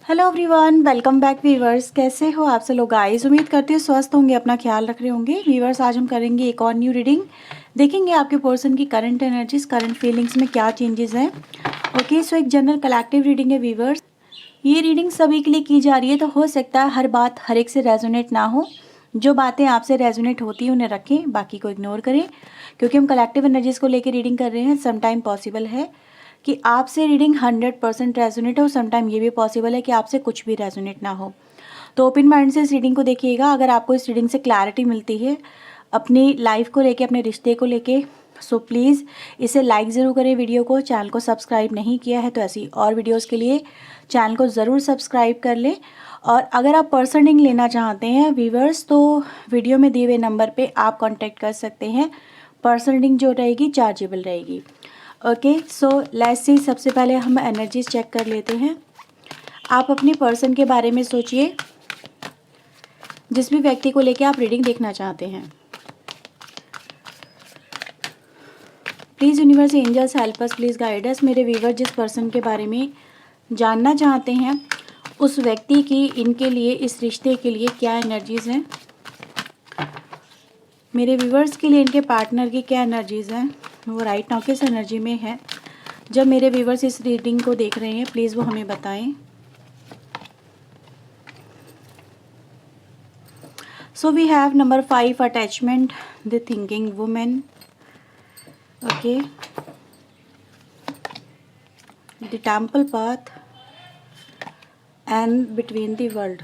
Hello everyone, welcome back viewers. कैसे हो आप सब लोग गाइस? उम्मीद करती हूँ स्वस्थ होंगे, अपना ख्याल रख रहे होंगे। वीवर्स, आज हम करेंगे एक और न्यू रीडिंग। देखेंगे आपके पर्सन की करंट एनर्जीज, करंट फीलिंग्स में क्या चेंजेस हैं। ओके, सो एक जनरल कलेक्टिव रीडिंग है वीवर्स। ये रीडिंग सभी के लिए की जा रही है, तो हो सकता है हर बात हर एक से रेजोनेट ना हो। जो बातें आपसे रेजोनेट होती हैं उन्हें रखें, बाकी को इग्नोर करें, क्योंकि हम कलेक्टिव एनर्जीज को लेकर रीडिंग कर रहे हैं। समटाइम पॉसिबल है कि आपसे रीडिंग 100% रेजोनेट हो, समटाइम ये भी पॉसिबल है कि आपसे कुछ भी रेजोनेट ना हो। तो ओपन माइंड से इस रीडिंग को देखिएगा। अगर आपको इस रीडिंग से क्लैरिटी मिलती है अपनी लाइफ को लेके, अपने रिश्ते को लेके, सो प्लीज़ इसे लाइक ज़रूर करें वीडियो को। चैनल को सब्सक्राइब नहीं किया है तो ऐसी और वीडियोस के लिए चैनल को ज़रूर सब्सक्राइब कर लें। और अगर आप पर्सन रीडिंग लेना चाहते हैं व्यूअर्स, तो वीडियो में दिए हुए नंबर पे आप कांटेक्ट कर सकते हैं। पर्सन रीडिंग जो रहेगी चार्जेबल रहेगी। ओके, सो लेट्स सी। सबसे पहले हम एनर्जीज चेक कर लेते हैं। आप अपने पर्सन के बारे में सोचिए, जिस भी व्यक्ति को लेके आप रीडिंग देखना चाहते हैं। Please universe, angels help us, please guide us. मेरे व्यूवर जिस पर्सन के बारे में जानना चाहते हैं, उस व्यक्ति की, इनके लिए, इस रिश्ते के लिए क्या एनर्जीज़ हैं। मेरे व्यूवर्स के लिए इनके पार्टनर की क्या एनर्जीज़ हैं, वो राइट नाउ किस एनर्जी में है। जब मेरे व्यूवर्स इस रीडिंग को देख रहे हैं, प्लीज़ वो हमें बताएं। So we have number 5, attachment, the thinking women. Okay, the temple path and between the world.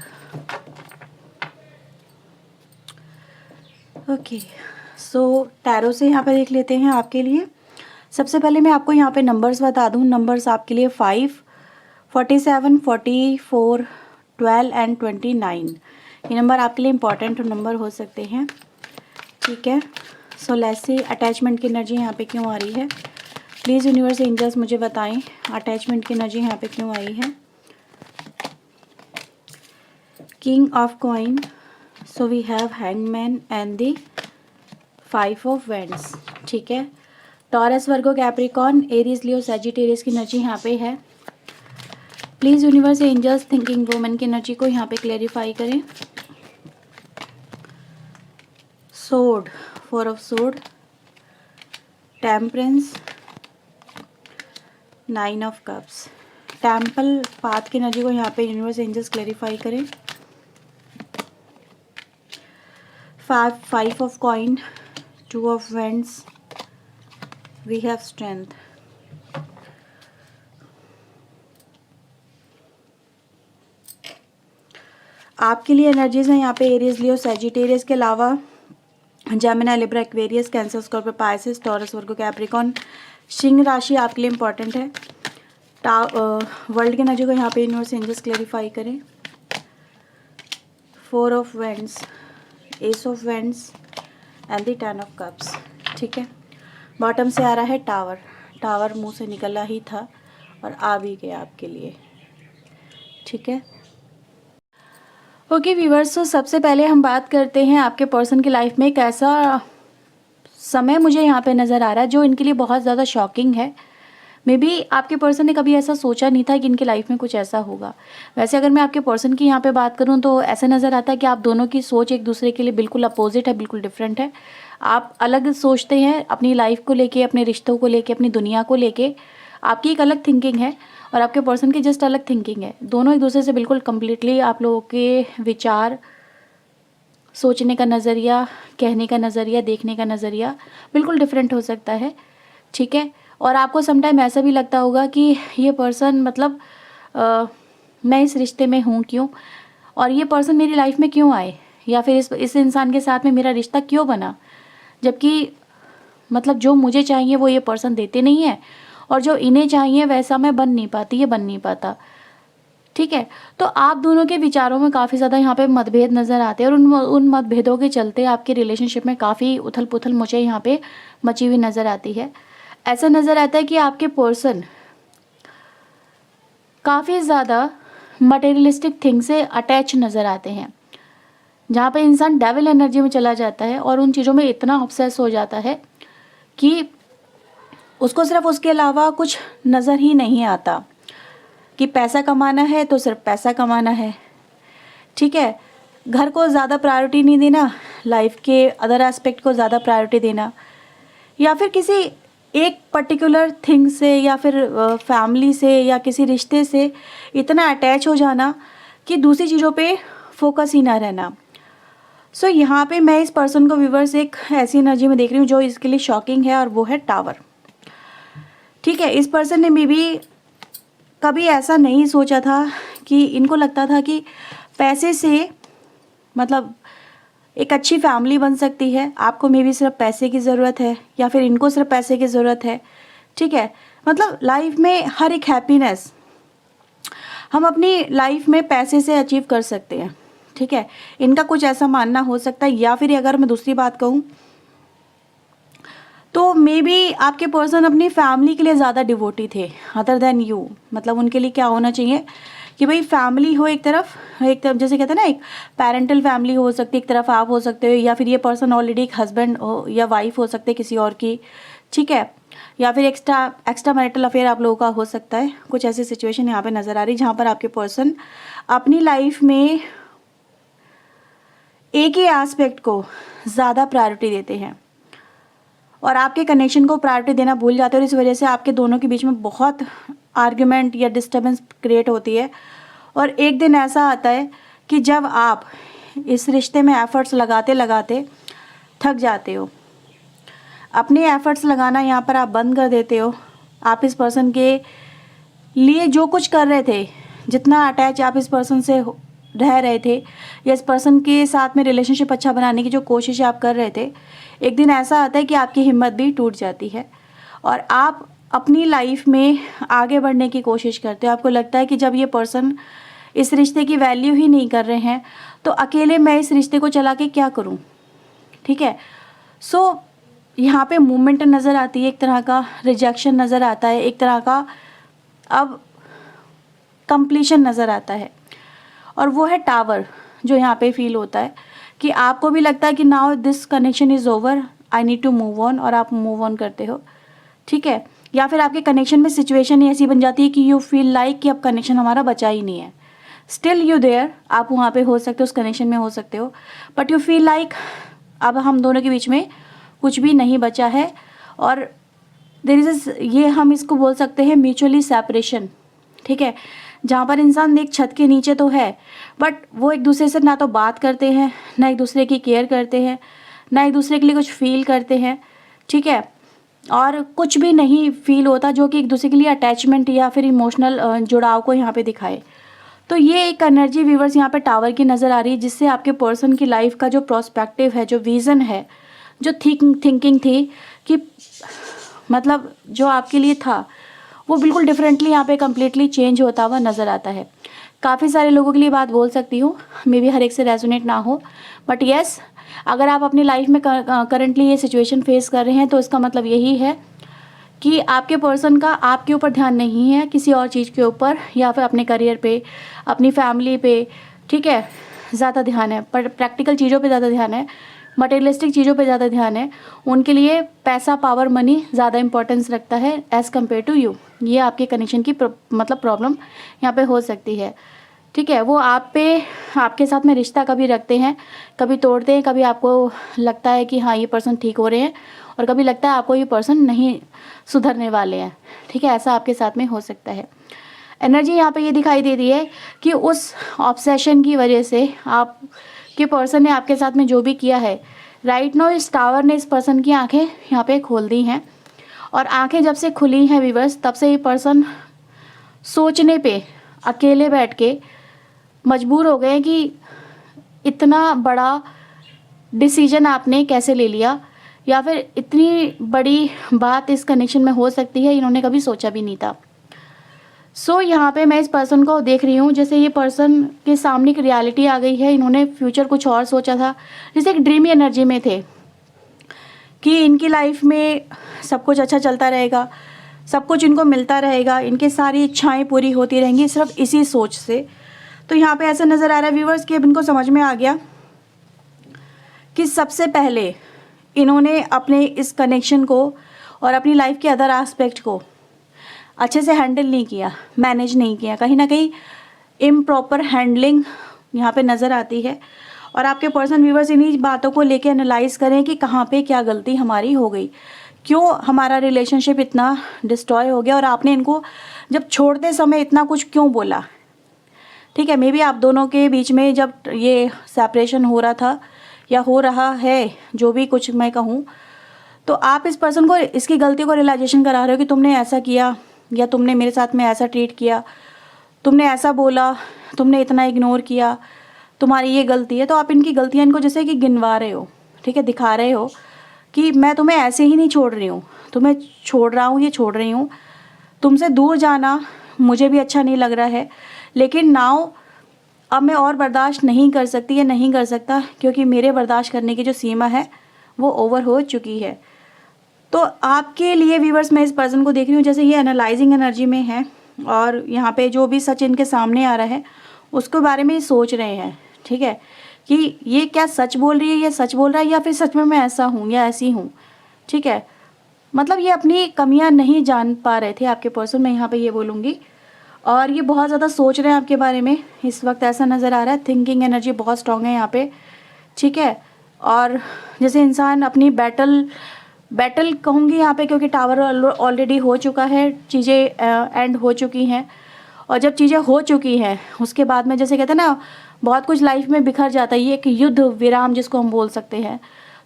Okay, so tarot से यहाँ पे देख लेते हैं आपके लिए। सबसे पहले मैं आपको यहाँ पे नंबर्स बता दूँ। नंबर्स आपके लिए 5, 47, 44, 12 एंड 29। ये नंबर आपके लिए इम्पॉर्टेंट नंबर हो सकते हैं। ठीक है, सो लेट्स सी अटैचमेंट की एनर्जी यहाँ पे क्यों आ रही है। प्लीज़ यूनिवर्स एंजल्स मुझे बताएं अटैचमेंट की एनर्जी यहाँ पे क्यों आई है। King of coin, so we have hangman and the 5 of wands. ठीक है, Taurus, Virgo, Capricorn, Aries, Leo, Sagittarius की एनर्जी यहाँ पे है। Please universe angels thinking woman की एनर्जी को यहाँ पे क्लेरिफाई करें। Sword, 4 of sword, temperance, 9 of cups. Temple path की एनर्जी को यहाँ पे यूनिवर्स एंजल्स क्लेरिफाई करें। 5 of coin, 2 of wands, we have strength. आपके लिए एनर्जीज हैं यहाँ पे एरीज, लियो, सैजिटेरियस के अलावा Gemini, Libra, Aquarius, Cancer, Scorpio, Pisces, Taurus, Virgo, Capricorn. सिंह राशि आपके लिए इंपॉर्टेंट है। वर्ल्ड की एनर्जी को यहाँ पे यूनिवर्स एंजल्स क्लेरिफाई करें। 4 of vends, S of vends and the 10 of cups. ठीक है, बॉटम से आ रहा है टावर। टावर मुंह से निकला ही था और आ भी गया आपके लिए। ठीक है, ओके व्यूअर्स, तो सबसे पहले हम बात करते हैं आपके पर्सन की लाइफ में एक ऐसा समय मुझे यहाँ पे नज़र आ रहा है जो इनके लिए बहुत ज़्यादा शॉकिंग है। मे बी आपके पर्सन ने कभी ऐसा सोचा नहीं था कि इनकी लाइफ में कुछ ऐसा होगा। वैसे अगर मैं आपके पर्सन की यहाँ पे बात करूँ तो ऐसा नज़र आता है कि आप दोनों की सोच एक दूसरे के लिए बिल्कुल अपोजिट है, बिल्कुल डिफरेंट है। आप अलग सोचते हैं अपनी लाइफ को लेके, अपने रिश्तों को लेके, अपनी दुनिया को लेके। आपकी एक अलग थिंकिंग है और आपके पर्सन की जस्ट अलग थिंकिंग है। दोनों एक दूसरे से बिल्कुल कम्प्लीटली, आप लोगों के विचार, सोचने का नज़रिया, कहने का नज़रिया, देखने का नज़रिया बिल्कुल डिफरेंट हो सकता है। ठीक है, और आपको समटाइम ऐसा भी लगता होगा कि ये पर्सन मतलब मैं इस रिश्ते में हूँ क्यों, और ये पर्सन मेरी लाइफ में क्यों आए, या फिर इस इंसान के साथ में मेरा रिश्ता क्यों बना, जबकि मतलब जो मुझे चाहिए वो ये पर्सन देते नहीं है, और जो इन्हें चाहिए वैसा मैं बन नहीं पाती, ये बन नहीं पाता। ठीक है, तो आप दोनों के विचारों में काफ़ी ज़्यादा यहाँ पे मतभेद नज़र आते हैं और उन मतभेदों के चलते आपके रिलेशनशिप में काफ़ी उथल पुथल मुझे यहाँ पे मची हुई नज़र आती है। ऐसा नज़र आता है कि आपके पर्सन काफ़ी ज़्यादा मटेरियलिस्टिक थिंग से अटैच नज़र आते हैं, जहाँ पे इंसान डेविल एनर्जी में चला जाता है और उन चीज़ों में इतना ऑब्सेस हो जाता है कि उसको सिर्फ उसके अलावा कुछ नज़र ही नहीं आता। कि पैसा कमाना है तो सिर्फ पैसा कमाना है, ठीक है। घर को ज़्यादा प्रायोरिटी नहीं देना, लाइफ के अदर एस्पेक्ट को ज़्यादा प्रायोरिटी देना, या फिर किसी एक पर्टिकुलर थिंग से या फिर फैमिली से या किसी रिश्ते से इतना अटैच हो जाना कि दूसरी चीज़ों पे फोकस ही ना रहना। सो यहाँ पे मैं इस पर्सन को व्यूअर्स एक ऐसी एनर्जी में देख रही हूँ जो इसके लिए शॉकिंग है, और वो है टावर, ठीक है। इस पर्सन ने भी कभी ऐसा नहीं सोचा था कि इनको लगता था कि पैसे से मतलब एक अच्छी फैमिली बन सकती है। आपको मे बी सिर्फ पैसे की ज़रूरत है या फिर इनको सिर्फ पैसे की ज़रूरत है, ठीक है। मतलब लाइफ में हर एक हैप्पीनेस हम अपनी लाइफ में पैसे से अचीव कर सकते हैं, ठीक है। इनका कुछ ऐसा मानना हो सकता है, या फिर अगर मैं दूसरी बात कहूँ तो मे बी आपके पर्सन अपनी फैमिली के लिए ज़्यादा डिवोटी थे अदर देन यू। मतलब उनके लिए क्या होना चाहिए कि भाई फैमिली हो एक तरफ जैसे कहते हैं ना, एक पेरेंटल फैमिली हो सकती है, एक तरफ आप हो सकते हो, या फिर ये पर्सन ऑलरेडी एक हस्बैंड हो या वाइफ हो सकते हैं किसी और की, ठीक है। या फिर एक्स्ट्रा मैरिटल अफेयर आप लोगों का हो सकता है। कुछ ऐसी सिचुएशन यहाँ पे नज़र आ रही जहाँ पर आपके पर्सन अपनी लाइफ में एक ही एस्पेक्ट को ज़्यादा प्रायोरिटी देते हैं और आपके कनेक्शन को प्रायोरिटी देना भूल जाते हैं, और इस वजह से आपके दोनों के बीच में बहुत आर्ग्यूमेंट या डिस्टर्बेंस क्रिएट होती है। और एक दिन ऐसा आता है कि जब आप इस रिश्ते में एफर्ट्स लगाते लगाते थक जाते हो, अपने एफर्ट्स लगाना यहाँ पर आप बंद कर देते हो। आप इस पर्सन के लिए जो कुछ कर रहे थे, जितना अटैच आप इस पर्सन से रह रहे थे या इस पर्सन के साथ में रिलेशनशिप अच्छा बनाने की जो कोशिश आप कर रहे थे, एक दिन ऐसा आता है कि आपकी हिम्मत भी टूट जाती है और आप अपनी लाइफ में आगे बढ़ने की कोशिश करते हो। आपको लगता है कि जब ये पर्सन इस रिश्ते की वैल्यू ही नहीं कर रहे हैं तो अकेले मैं इस रिश्ते को चला के क्या करूं, ठीक है। सो यहाँ पे मूवमेंट नज़र आती है, एक तरह का रिजेक्शन नज़र आता है, एक तरह का अब कंप्लीशन नज़र आता है, और वो है टावर जो यहाँ पे फील होता है कि आपको भी लगता है कि now this connection is over, I need to move on, और आप मूव ऑन करते हो, ठीक है। या फिर आपके कनेक्शन में सिचुएशन ही ऐसी बन जाती है कि यू फील लाइक कि अब कनेक्शन हमारा बचा ही नहीं है। स्टिल यू देयर, आप वहाँ पे हो सकते हो, उस कनेक्शन में हो सकते हो, बट यू फील लाइक अब हम दोनों के बीच में कुछ भी नहीं बचा है, और देयर इज ये हम इसको बोल सकते हैं म्यूचुअली सेपरेशन, ठीक है। जहाँ पर इंसान एक छत के नीचे तो है बट वो एक दूसरे से ना तो बात करते हैं, ना एक दूसरे की केयर करते हैं, ना एक दूसरे के लिए कुछ फील करते हैं, ठीक है। और कुछ भी नहीं फील होता जो कि एक दूसरे के लिए अटैचमेंट या फिर इमोशनल जुड़ाव को यहाँ पे दिखाए। तो ये एक एनर्जी व्यूवर्स यहाँ पे टावर की नज़र आ रही है, जिससे आपके पर्सन की लाइफ का जो प्रोस्पेक्टिव है, जो विज़न है, जो थिंकिंग थी कि मतलब जो आपके लिए था वो बिल्कुल डिफरेंटली यहाँ पे कम्प्लीटली चेंज होता हुआ नज़र आता है। काफ़ी सारे लोगों के लिए बात बोल सकती हूँ, मे बी हर एक से रेजोनेट ना हो, बट येस, अगर आप अपनी लाइफ में करंटली ये सिचुएशन फेस कर रहे हैं तो इसका मतलब यही है कि आपके पर्सन का आपके ऊपर ध्यान नहीं है, किसी और चीज़ के ऊपर या फिर अपने करियर पे, अपनी फैमिली पे, ठीक है, ज़्यादा ध्यान है, पर प्रैक्टिकल चीज़ों पे ज़्यादा ध्यान है, मटेरियलिस्टिक चीज़ों पे ज़्यादा ध्यान है। उनके लिए पैसा, पावर, मनी ज़्यादा इंपॉर्टेंस रखता है एज़ कम्पेयर टू यू। ये आपके कनेक्शन की मतलब प्रॉब्लम यहाँ पे हो सकती है, ठीक है। वो आप पे, आपके साथ में रिश्ता कभी रखते हैं, कभी तोड़ते हैं, कभी आपको लगता है कि हाँ ये पर्सन ठीक हो रहे हैं, और कभी लगता है आपको ये पर्सन नहीं सुधरने वाले हैं, ठीक है। ऐसा आपके साथ में हो सकता है। एनर्जी यहाँ पे ये दिखाई दे रही है कि उस ऑब्सेशन की वजह से आपके पर्सन ने आपके साथ में जो भी किया है, राइट नाउ इस टावर ने इस पर्सन की आंखें यहाँ पे खोल दी हैं, और आंखें जब से खुली हैं व्यूअर्स, तब से ये पर्सन सोचने पे अकेले बैठ के मजबूर हो गए कि इतना बड़ा डिसीजन आपने कैसे ले लिया, या फिर इतनी बड़ी बात इस कनेक्शन में हो सकती है, इन्होंने कभी सोचा भी नहीं था। सो यहाँ पे मैं इस पर्सन को देख रही हूँ जैसे ये पर्सन के सामने एक रियलिटी आ गई है। इन्होंने फ्यूचर कुछ और सोचा था, जैसे एक ड्रीमी एनर्जी में थे कि इनकी लाइफ में सब कुछ अच्छा चलता रहेगा, सब कुछ इनको मिलता रहेगा, इनकी सारी इच्छाएं पूरी होती रहेंगी सिर्फ इसी सोच से। तो यहाँ पे ऐसा नज़र आ रहा है व्यूवर्स कि अब इनको समझ में आ गया कि सबसे पहले इन्होंने अपने इस कनेक्शन को और अपनी लाइफ के अदर एस्पेक्ट को अच्छे से हैंडल नहीं किया, मैनेज नहीं किया, कहीं ना कहीं इम्प्रॉपर हैंडलिंग यहाँ पे नज़र आती है। और आपके पर्सन व्यूवर्स इन्हीं बातों को लेके एनालाइज करें कि कहाँ पे क्या गलती हमारी हो गई, क्यों हमारा रिलेशनशिप इतना डिस्ट्रॉय हो गया और आपने इनको जब छोड़ते समय इतना कुछ क्यों बोला। ठीक है, मे बी आप दोनों के बीच में जब ये सेपरेशन हो रहा था या हो रहा है, जो भी कुछ मैं कहूँ, तो आप इस पर्सन को इसकी गलती को रियलाइजेशन करा रहे हो कि तुमने ऐसा किया या तुमने मेरे साथ में ऐसा ट्रीट किया, तुमने ऐसा बोला, तुमने इतना इग्नोर किया, तुम्हारी ये गलती है। तो आप इनकी गलतियाँ इनको जैसे कि गिनवा रहे हो, ठीक है, दिखा रहे हो कि मैं तुम्हें ऐसे ही नहीं छोड़ रही हूँ, तुम्हें छोड़ रहा हूँ, ये छोड़ रही हूँ, तुमसे दूर जाना मुझे भी अच्छा नहीं लग रहा है, लेकिन नाउ अब मैं और बर्दाश्त नहीं कर सकती या नहीं कर सकता, क्योंकि मेरे बर्दाश्त करने की जो सीमा है वो ओवर हो चुकी है। तो आपके लिए व्यूवर्स मैं इस पर्सन को देख रही हूँ जैसे ये एनालाइजिंग एनर्जी में है और यहाँ पे जो भी सच इनके सामने आ रहा है उसके बारे में सोच रहे हैं, ठीक है, कि ये क्या सच बोल रही है, ये सच बोल रहा है या फिर सच में मैं ऐसा हूँ या ऐसी हूँ। ठीक है, मतलब ये अपनी कमियाँ नहीं जान पा रहे थे आपके पर्सन, मैं यहाँ पे ये बोलूँगी। और ये बहुत ज़्यादा सोच रहे हैं आपके बारे में इस वक्त, ऐसा नज़र आ रहा है। थिंकिंग एनर्जी बहुत स्ट्रांग है यहाँ पे, ठीक है। और जैसे इंसान अपनी बैटल कहूँगी यहाँ पे, क्योंकि टावर ऑलरेडी हो चुका है, चीज़ें एंड हो चुकी हैं। और जब चीज़ें हो चुकी हैं उसके बाद में जैसे कहते हैं ना, बहुत कुछ लाइफ में बिखर जाता है, ये एक युद्ध विराम जिसको हम बोल सकते हैं,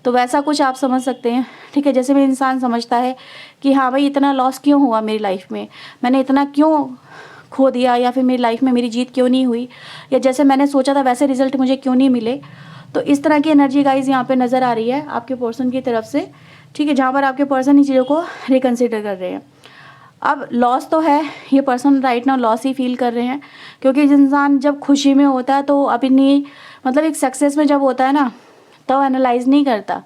तो वैसा कुछ आप समझ सकते हैं। ठीक है, जैसे भी इंसान समझता है कि हाँ भाई इतना लॉस क्यों हुआ मेरी लाइफ में, मैंने इतना क्यों खो दिया, या फिर मेरी लाइफ में मेरी जीत क्यों नहीं हुई, या जैसे मैंने सोचा था वैसे रिजल्ट मुझे क्यों नहीं मिले। तो इस तरह की एनर्जी गाइज यहाँ पे नज़र आ रही है आपके पर्सन की तरफ से, ठीक है, जहाँ पर आपके पर्सन इन चीज़ों को रिकन्सिडर कर रहे हैं। अब लॉस तो है, ये पर्सन राइट नाउ लॉस ही फील कर रहे हैं, क्योंकि इंसान जब खुशी में होता है तो अपनी मतलब एक सक्सेस में जब होता है ना, तो एनालाइज नहीं करता,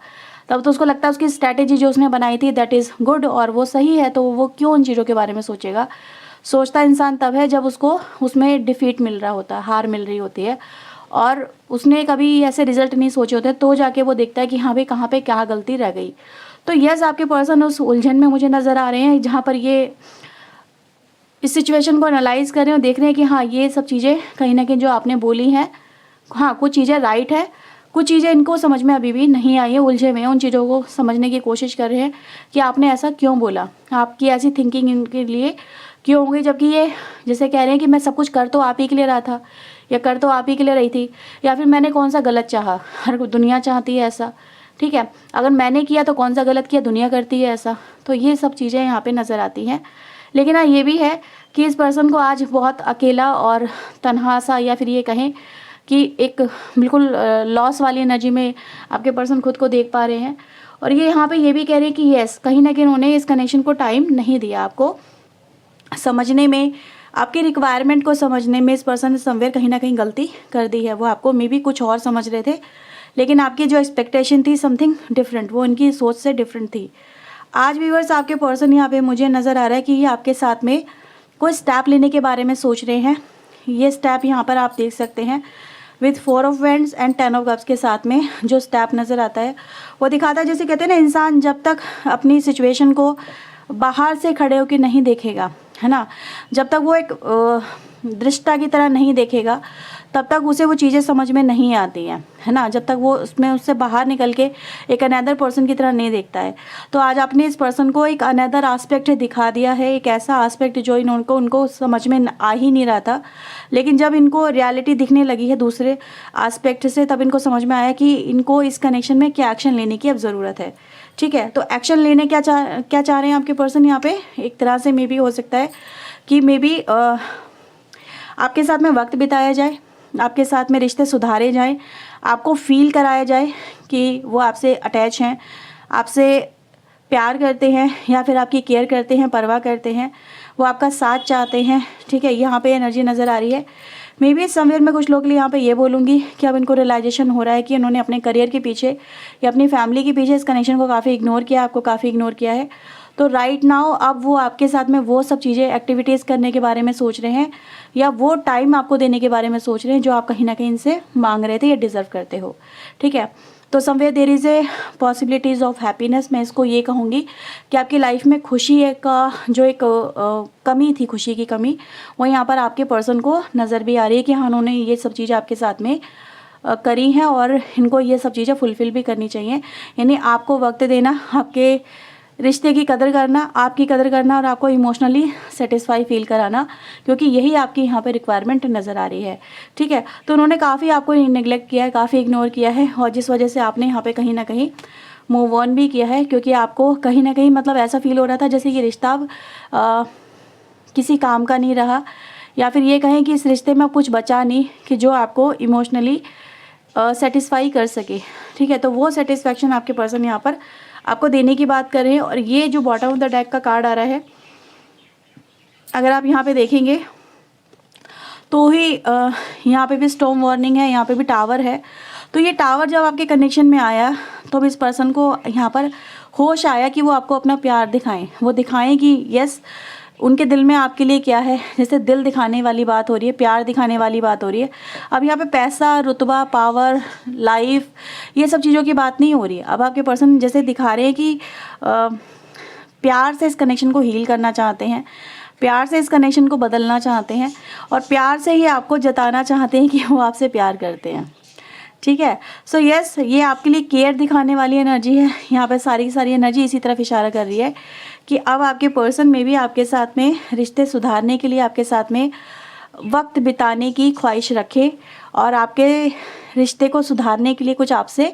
तब तो उसको लगता है उसकी स्ट्रैटेजी जो उसने बनाई थी दैट इज़ गुड और वो सही है, तो वो क्यों उन चीज़ों के बारे में सोचेगा। सोचता इंसान तब है जब उसको उसमें डिफीट मिल रहा होता है, हार मिल रही होती है, और उसने कभी ऐसे रिजल्ट नहीं सोचे होते, तो जाके वो देखता है कि हाँ भाई कहाँ पे क्या गलती रह गई। तो यस, आपके पर्सन उस उलझन में मुझे नज़र आ रहे हैं, जहाँ पर ये इस सिचुएशन को एनालाइज कर रहे हैं और देख रहे हैं कि हाँ ये सब चीज़ें कहीं ना कहीं जो आपने बोली हैं, हाँ कुछ चीज़ें राइट है, कुछ चीज़ें इनको समझ में अभी भी नहीं आई है, उलझे में उन चीज़ों को समझने की कोशिश कर रहे हैं कि आपने ऐसा क्यों बोला, आपकी ऐसी थिंकिंग इनके लिए क्यों हो गई, जबकि ये जैसे कह रहे हैं कि मैं सब कुछ कर तो आप ही के लिए रहा था, या कर तो आप ही के लिए रही थी, या फिर मैंने कौन सा गलत चाहा, हर दुनिया चाहती है ऐसा, ठीक है, अगर मैंने किया तो कौन सा गलत किया, दुनिया करती है ऐसा। तो ये सब चीज़ें यहाँ पे नज़र आती हैं। लेकिन हाँ ये भी है कि इस पर्सन को आज बहुत अकेला और तन्हा सा, या फिर ये कहें कि एक बिल्कुल लॉस वाली एनर्जी में आपके पर्सन खुद को देख पा रहे हैं। और ये यहाँ पे ये भी कह रहे हैं कि यस, कहीं ना कहीं उन्होंने इस कनेक्शन को टाइम नहीं दिया आपको समझने में, आपके रिक्वायरमेंट को समझने में। इस पर्सन ने समवेयर कहीं ना कहीं गलती कर दी है, वो आपको मे बी कुछ और समझ रहे थे, लेकिन आपकी जो एक्सपेक्टेशन थी समथिंग डिफरेंट, वो इनकी सोच से डिफरेंट थी। आज व्यूअर्स आपके पर्सन यहाँ पे मुझे नज़र आ रहा है कि ये आपके साथ में कोई स्टेप लेने के बारे में सोच रहे हैं। ये स्टेप यहाँ पर आप देख सकते हैं with 4 of wands and 10 of cups के साथ में जो स्टेप नज़र आता है वो दिखाता है, जैसे कहते हैं ना, इंसान जब तक अपनी सिचुएशन को बाहर से खड़े होकर नहीं देखेगा, है ना, जब तक वो एक दृष्टा की तरह नहीं देखेगा, तब तक उसे वो चीज़ें समझ में नहीं आती हैं, है ना, जब तक वो उससे बाहर निकल के एक अनदर पर्सन की तरह नहीं देखता है। तो आज आपने इस पर्सन को एक अनदर आस्पेक्ट दिखा दिया है, एक ऐसा आस्पेक्ट जो उनको समझ में आ ही नहीं रहा था, लेकिन जब इनको रियलिटी दिखने लगी है दूसरे आस्पेक्ट से, तब इनको समझ में आया कि इनको इस कनेक्शन में क्या एक्शन लेने की अब ज़रूरत है। ठीक है, तो एक्शन लेने क्या चाह रहे हैं आपके पर्सन यहाँ पे, एक तरह से मे बी हो सकता है कि मे बी आपके साथ में वक्त बिताया जाए, आपके साथ में रिश्ते सुधारे जाएं, आपको फील कराया जाए कि वो आपसे अटैच हैं, आपसे प्यार करते हैं, या फिर आपकी केयर करते हैं, परवाह करते हैं, वो आपका साथ चाहते हैं। ठीक है, यहाँ पे एनर्जी नज़र आ रही है। मे बी समवेयर में कुछ लोग के लिए यहाँ पे ये बोलूँगी कि अब इनको रियलाइजेशन हो रहा है कि इन्होंने अपने करियर के पीछे या अपनी फैमिली के पीछे इस कनेक्शन को काफ़ी इग्नोर किया, आपको काफ़ी इग्नोर किया है। तो राइट नाउ अब वो आपके साथ में वो सब चीज़ें एक्टिविटीज़ करने के बारे में सोच रहे हैं, या वो टाइम आपको देने के बारे में सोच रहे हैं जो आप कहीं ना कहीं इनसे मांग रहे थे या डिज़र्व करते हो। ठीक है, तो somewhere there is a possibilities of happiness. मैं इसको ये कहूँगी कि आपकी लाइफ में खुशी का जो एक कमी थी, खुशी की कमी, वो यहाँ पर आपके पर्सन को नज़र भी आ रही है कि हाँ उन्होंने ये सब चीज़ें आपके साथ में करी हैं और इनको ये सब चीज़ें फुलफ़िल भी करनी चाहिए। यानी आपको वक्त देना, आपके रिश्ते की कदर करना, आपकी कदर करना और आपको इमोशनली सेटिस्फाई फील कराना, क्योंकि यही आपकी यहाँ पे रिक्वायरमेंट नज़र आ रही है। ठीक है, तो उन्होंने काफ़ी आपको निगलेक्ट किया है, काफ़ी इग्नोर किया है और जिस वजह से आपने यहाँ पे कहीं ना कहीं मूव ऑन भी किया है, क्योंकि आपको कहीं ना कहीं मतलब ऐसा फील हो रहा था जैसे ये रिश्ता अब किसी काम का नहीं रहा, या फिर ये कहें कि इस रिश्ते में कुछ बचा नहीं कि जो आपको इमोशनली सेटिस्फाई कर सके। ठीक है, तो वो सेटिस्फैक्शन आपके पर्सन यहाँ पर आपको देने की बात कर रहे हैं। और ये जो बॉटम ऑफ द डेक का कार्ड आ रहा है, अगर आप यहाँ पे देखेंगे तो ही यहाँ पे भी स्टॉर्म वार्निंग है, यहाँ पे भी टावर है। तो ये टावर जब आपके कनेक्शन में आया तो इस पर्सन को यहाँ पर होश आया कि वो आपको अपना प्यार दिखाएं, वो दिखाएं कि यस उनके दिल में आपके लिए क्या है। जैसे दिल दिखाने वाली बात हो रही है, प्यार दिखाने वाली बात हो रही है। अब यहाँ पे पैसा, रुतबा, पावर, लाइफ, ये सब चीज़ों की बात नहीं हो रही है। अब आपके पर्सन जैसे दिखा रहे हैं कि प्यार से इस कनेक्शन को हील करना चाहते हैं, प्यार से इस कनेक्शन को बदलना चाहते हैं और प्यार से ही आपको जताना चाहते हैं कि वो आपसे प्यार करते हैं। ठीक है, सो यस, ये आपके लिए केयर दिखाने वाली एनर्जी है। यहाँ पे सारी की सारी एनर्जी इसी तरफ इशारा कर रही है कि अब आपके पर्सन में भी आपके साथ में रिश्ते सुधारने के लिए, आपके साथ में वक्त बिताने की ख्वाहिश रखे और आपके रिश्ते को सुधारने के लिए कुछ आपसे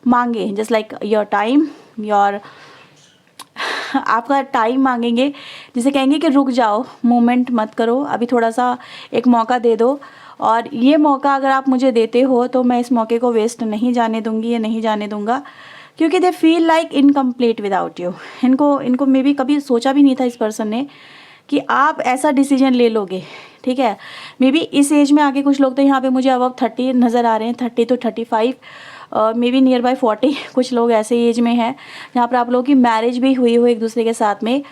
मांगे, just like your time, your आपका टाइम मांगेंगे, जिसे कहेंगे कि रुक जाओ, मूवमेंट मत करो, अभी थोड़ा सा एक मौका दे दो और ये मौका अगर आप मुझे देते हो तो मैं इस मौके को वेस्ट नहीं जाने दूंगी या नहीं जाने दूंगा, क्योंकि they feel like incomplete without you. इनको मे बी कभी सोचा भी नहीं था इस पर्सन ने कि आप ऐसा डिसीजन ले लोगे। ठीक है, मे बी इस एज में आके कुछ लोग तो यहाँ पे मुझे अब 30 नज़र आ रहे हैं, 30 to 35, may be near by 40 कुछ लोग ऐसे एज में हैं जहाँ पर आप लोगों की मैरिज भी हुई हो एक दूसरे के साथ में।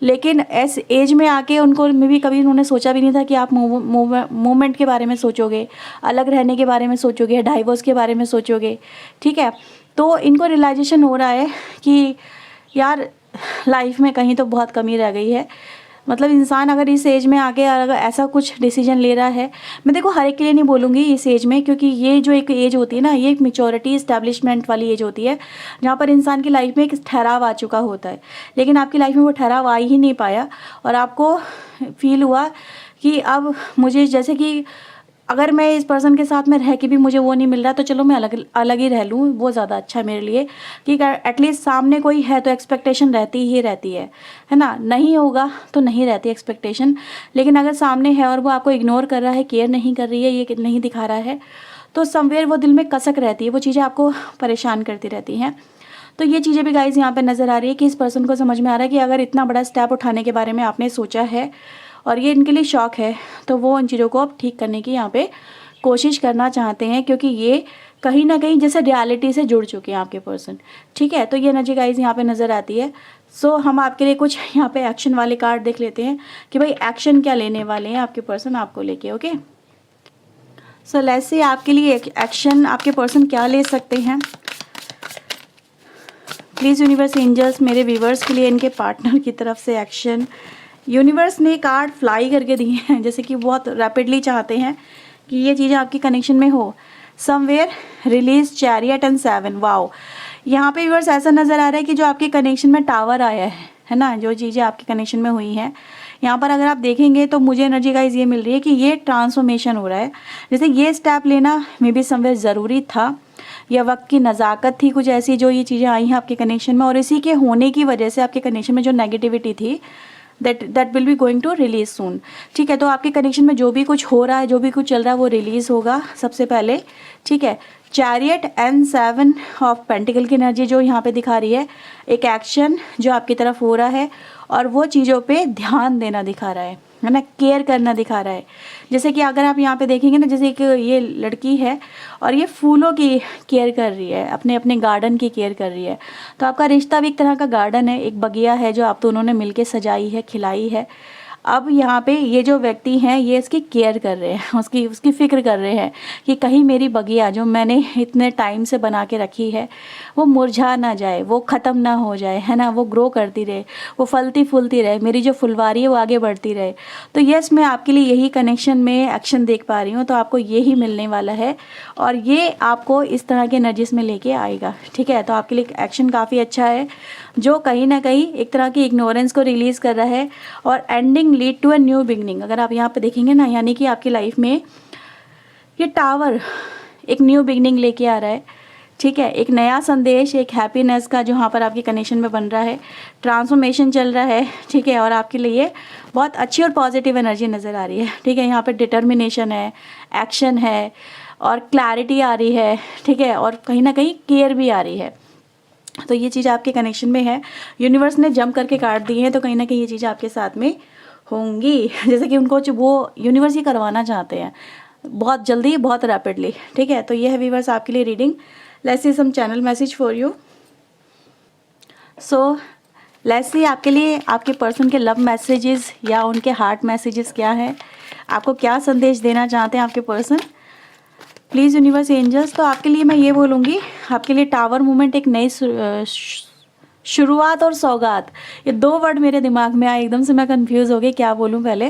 लेकिन इस एज में आके उनको मे बी कभी उन्होंने सोचा भी नहीं था कि आप मूवमेंट के बारे में सोचोगे, अलग रहने के बारे में सोचोगे, डाइवोर्स के बारे में सोचोगे। ठीक है, तो इनको रियलाइजेशन हो रहा है कि यार लाइफ में कहीं तो बहुत कमी रह गई है। मतलब इंसान अगर इस एज में आके अगर ऐसा कुछ डिसीजन ले रहा है, मैं देखो हर एक के लिए नहीं बोलूँगी इस एज में, क्योंकि ये जो एक एज होती है ना, ये एक मैच्योरिटी इस्टेब्लिशमेंट वाली एज होती है जहाँ पर इंसान की लाइफ में एक ठहराव आ चुका होता है। लेकिन आपकी लाइफ में वो ठहराव आ ही नहीं पाया और आपको फील हुआ कि अब मुझे, जैसे कि अगर मैं इस पर्सन के साथ में रह के भी मुझे वो नहीं मिल रहा तो चलो मैं अलग ही रह लूँ, वो ज़्यादा अच्छा है मेरे लिए, कि एटलीस्ट सामने कोई है तो एक्सपेक्टेशन रहती ही रहती है ना। नहीं होगा तो नहीं रहती एक्सपेक्टेशन, लेकिन अगर सामने है और वो आपको इग्नोर कर रहा है, केयर नहीं कर रही है, ये नहीं दिखा रहा है, तो समवेयर वो दिल में कसक रहती है, वो चीज़ें आपको परेशान करती रहती हैं। तो ये चीज़ें भी गाइज यहाँ पे नज़र आ रही है कि इस पर्सन को समझ में आ रहा है कि अगर इतना बड़ा स्टेप उठाने के बारे में आपने सोचा है और ये इनके लिए शौक है, तो वो उन चीज़ों को अब ठीक करने की यहाँ पे कोशिश करना चाहते हैं, क्योंकि ये कहीं ना कहीं जैसे रियलिटी से जुड़ चुके हैं आपके पर्सन। ठीक है, तो ये एनर्जी गाइज यहाँ पे नज़र आती है। सो हम आपके लिए कुछ यहाँ पे एक्शन वाले कार्ड देख लेते हैं कि भाई एक्शन क्या लेने वाले हैं आपके पर्सन आपको लेके। ओके, सो लेट्स सी आपके लिए एक्शन आपके पर्सन क्या ले सकते हैं। प्लीज़ यूनिवर्स एंजल्स मेरे व्यूवर्स के लिए इनके पार्टनर की तरफ से एक्शन। यूनिवर्स ने कार्ड फ्लाई करके दिए हैं, जैसे कि बहुत रैपिडली चाहते हैं कि ये चीज़ें आपकी कनेक्शन में हो। Somewhere, release, chariot and 7। Wow, यहाँ पे व्यूवर्स ऐसा नज़र आ रहा है कि जो आपके कनेक्शन में टावर आया है ना, जो चीज़ें आपके कनेक्शन में हुई हैं, यहाँ पर अगर आप देखेंगे तो मुझे एनर्जी गाइज ये मिल रही है कि ये ट्रांसफॉर्मेशन हो रहा है। जैसे ये स्टेप लेना मे बी समवेयर ज़रूरी था, या वक्त की नज़ाकत थी, कुछ ऐसी जो ये चीज़ें आई हैं आपके कनेक्शन में, और इसी के होने की वजह से आपके कनेक्शन में जो नेगेटिविटी थी that will be going to release soon. ठीक है, तो आपके कनेक्शन में जो भी कुछ हो रहा है, जो भी कुछ चल रहा है, वो रिलीज होगा सबसे पहले। ठीक है, चैरियट एंड 7 ऑफ पेंटिकल की एनर्जी जो यहाँ पे दिखा रही है, एक एक्शन जो आपकी तरफ हो रहा है और वो चीज़ों पे ध्यान देना दिखा रहा है ना, केयर करना दिखा रहा है। जैसे कि अगर आप यहाँ पे देखेंगे ना, जैसे एक ये लड़की है और ये फूलों की केयर कर रही है, अपने अपने गार्डन की केयर कर रही है। तो आपका रिश्ता भी एक तरह का गार्डन है, एक बगिया है जो आप दोनों ने मिलके सजाई है, खिलाई है। अब यहाँ पे ये जो व्यक्ति हैं ये इसकी केयर कर रहे हैं, उसकी फ़िक्र कर रहे हैं कि कहीं मेरी बगिया जो मैंने इतने टाइम से बना के रखी है वो मुरझा ना जाए, वो ख़त्म ना हो जाए, है ना, वो ग्रो करती रहे, वो फलती फूलती रहे, मेरी जो फुलवारी है वो आगे बढ़ती रहे। तो यस, मैं आपके लिए यही कनेक्शन में एक्शन देख पा रही हूँ, तो आपको यही मिलने वाला है और ये आपको इस तरह के एनर्जीज में लेके आएगा, ठीक है। तो आपके लिए एक्शन काफ़ी अच्छा है जो कहीं ना कहीं एक तरह की इग्नोरेंस को रिलीज़ कर रहा है और ending lead to a new beginning. अगर आप यहाँ पे देखेंगे ना, यानी कि आपकी लाइफ में ये टावर एक न्यू बिगनिंग लेके आ रहा है, ठीक है। एक नया संदेश, एक हैप्पीनेस का जो यहाँ पर आपके कनेक्शन में बन रहा है, ट्रांसफॉर्मेशन चल रहा है, ठीक है। और आपके लिए बहुत अच्छी और पॉजिटिव एनर्जी नज़र आ रही है, ठीक है। यहाँ पर डिटर्मिनेशन है, एक्शन है और क्लैरिटी आ रही है, ठीक है। और कहीं ना कहीं केयर भी आ रही है। तो ये चीज़ आपके कनेक्शन में है, यूनिवर्स ने जंप करके काट दी है, तो कहीं ना कहीं ये चीज़ आपके साथ में होंगी, जैसे कि उनको जो वो यूनिवर्स ही करवाना चाहते हैं बहुत जल्दी, बहुत रैपिडली, ठीक है। तो ये है व्यूअर्स आपके लिए reading. Let's see some channel message for you. So let's see आपके लिए आपके पर्सन के लव मैसेजेस या उनके हार्ट मैसेजेस क्या है, आपको क्या संदेश देना चाहते हैं आपके पर्सन। Please universe angels. तो आपके लिए मैं ये बोलूँगी, आपके लिए टावर मूवमेंट एक नई शुरुआत और सौगात, ये दो वर्ड मेरे दिमाग में आए, एकदम से मैं कंफ्यूज हो गई क्या बोलूँ पहले।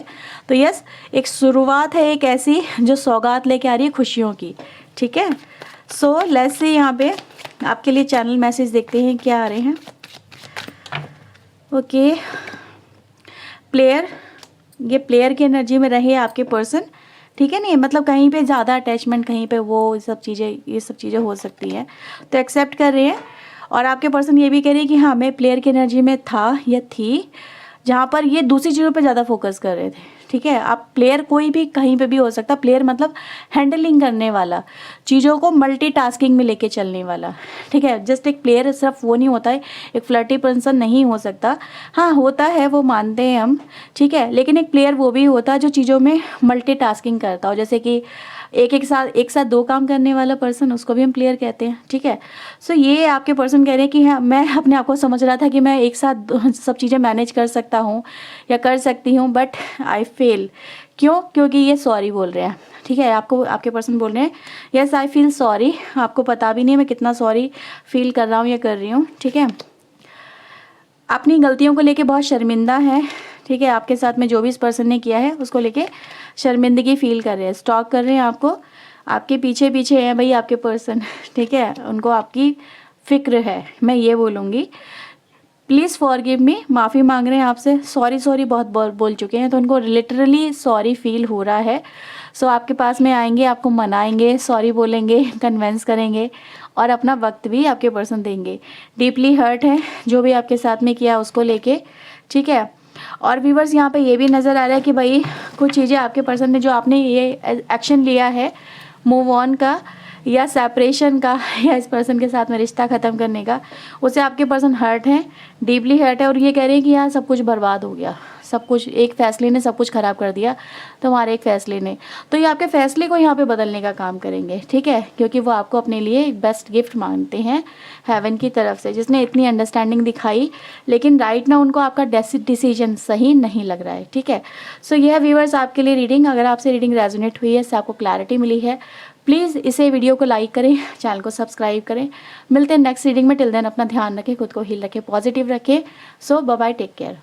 तो यस, एक शुरुआत है एक ऐसी जो सौगात लेके आ रही है खुशियों की, ठीक है। सो लेट्स सी यहाँ पे आपके लिए चैनल मैसेज देखते हैं क्या आ रहे हैं। ओके, प्लेयर, ये प्लेयर की एनर्जी में रहे आपके पर्सन, ठीक है। नहीं मतलब कहीं पे ज़्यादा अटैचमेंट, कहीं पे वो ये सब चीज़ें हो सकती हैं, तो एक्सेप्ट कर रहे हैं। और आपके पर्सन ये भी कह रहे हैं कि हाँ, मैं प्लेयर की एनर्जी में था या थी जहाँ पर ये दूसरी चीज़ों पे ज़्यादा फोकस कर रहे थे, ठीक है। आप प्लेयर कोई भी कहीं पे भी हो सकता, प्लेयर मतलब हैंडलिंग करने वाला, चीज़ों को मल्टीटास्किंग में लेके चलने वाला, ठीक है। जस्ट एक प्लेयर सिर्फ वो नहीं होता है, एक फ्लर्टी पर्सन नहीं हो सकता, हाँ होता है, वो मानते हैं हम, ठीक है। लेकिन एक प्लेयर वो भी होता है जो चीज़ों में मल्टीटास्किंग करता हो, जैसे कि एक साथ दो काम करने वाला पर्सन, उसको भी हम प्लेयर कहते हैं, ठीक है। सो ये आपके पर्सन कह रहे हैं कि हाँ, मैं अपने आप को समझ रहा था कि मैं एक साथ सब चीज़ें मैनेज कर सकता हूँ या कर सकती हूँ, बट आई फेल। क्यों? क्योंकि ये सॉरी बोल रहे हैं, ठीक है। आपको आपके पर्सन बोल रहे हैं यस आई फील सॉरी, आपको पता भी नहीं है मैं कितना सॉरी फील कर रहा हूँ या कर रही हूँ, ठीक है। अपनी गलतियों को लेके बहुत शर्मिंदा है, ठीक है। आपके साथ में जो भी इस पर्सन ने किया है उसको लेके शर्मिंदगी फील कर रहे हैं, स्टॉक कर रहे हैं आपको, आपके पीछे पीछे हैं भाई आपके पर्सन, ठीक है। उनको आपकी फिक्र है, मैं ये बोलूँगी। प्लीज़ फॉरगिव मी, माफ़ी मांग रहे हैं आपसे, सॉरी बहुत बोल चुके हैं, तो उनको लिटरली सॉरी फील हो रहा है। सो आपके पास में आएंगे, आपको मनाएंगे, सॉरी बोलेंगे, कन्वेंस करेंगे और अपना वक्त भी आपके पर्सन देंगे। डीपली हर्ट है जो भी आपके साथ में किया उसको लेके, ठीक है। और व्यूअर्स यहाँ पे ये भी नज़र आ रहा है कि भाई कुछ चीज़ें आपके पर्सन ने, जो आपने ये एक्शन लिया है मूव ऑन का या सेपरेशन का या इस पर्सन के साथ में रिश्ता ख़त्म करने का, उससे आपके पर्सन हर्ट हैं, डीपली हर्ट है। और ये कह रहे हैं कि यार सब कुछ बर्बाद हो गया, सब कुछ, एक फ़ैसले ने सब कुछ ख़राब कर दिया तुम्हारे एक फ़ैसले ने। तो ये आपके फ़ैसले को यहाँ पे बदलने का काम करेंगे, ठीक है, क्योंकि वो आपको अपने लिए एक बेस्ट गिफ्ट मानते हैं हेवन की तरफ से, जिसने इतनी अंडरस्टैंडिंग दिखाई। लेकिन राइट ना उनको आपका डिसीजन सही नहीं लग रहा है, ठीक है। सो यह व्यूअर्स आपके लिए रीडिंग, अगर आपसे रीडिंग रेजोनेट हुई है, इससे आपको क्लैरिटी मिली है, प्लीज़ इसे वीडियो को लाइक करें, चैनल को सब्सक्राइब करें। मिलते हैं नेक्स्ट रीडिंग में, टिल देन अपना ध्यान रखें, खुद को हील रखें, पॉजिटिव रखें। सो बाय बाय, टेक केयर।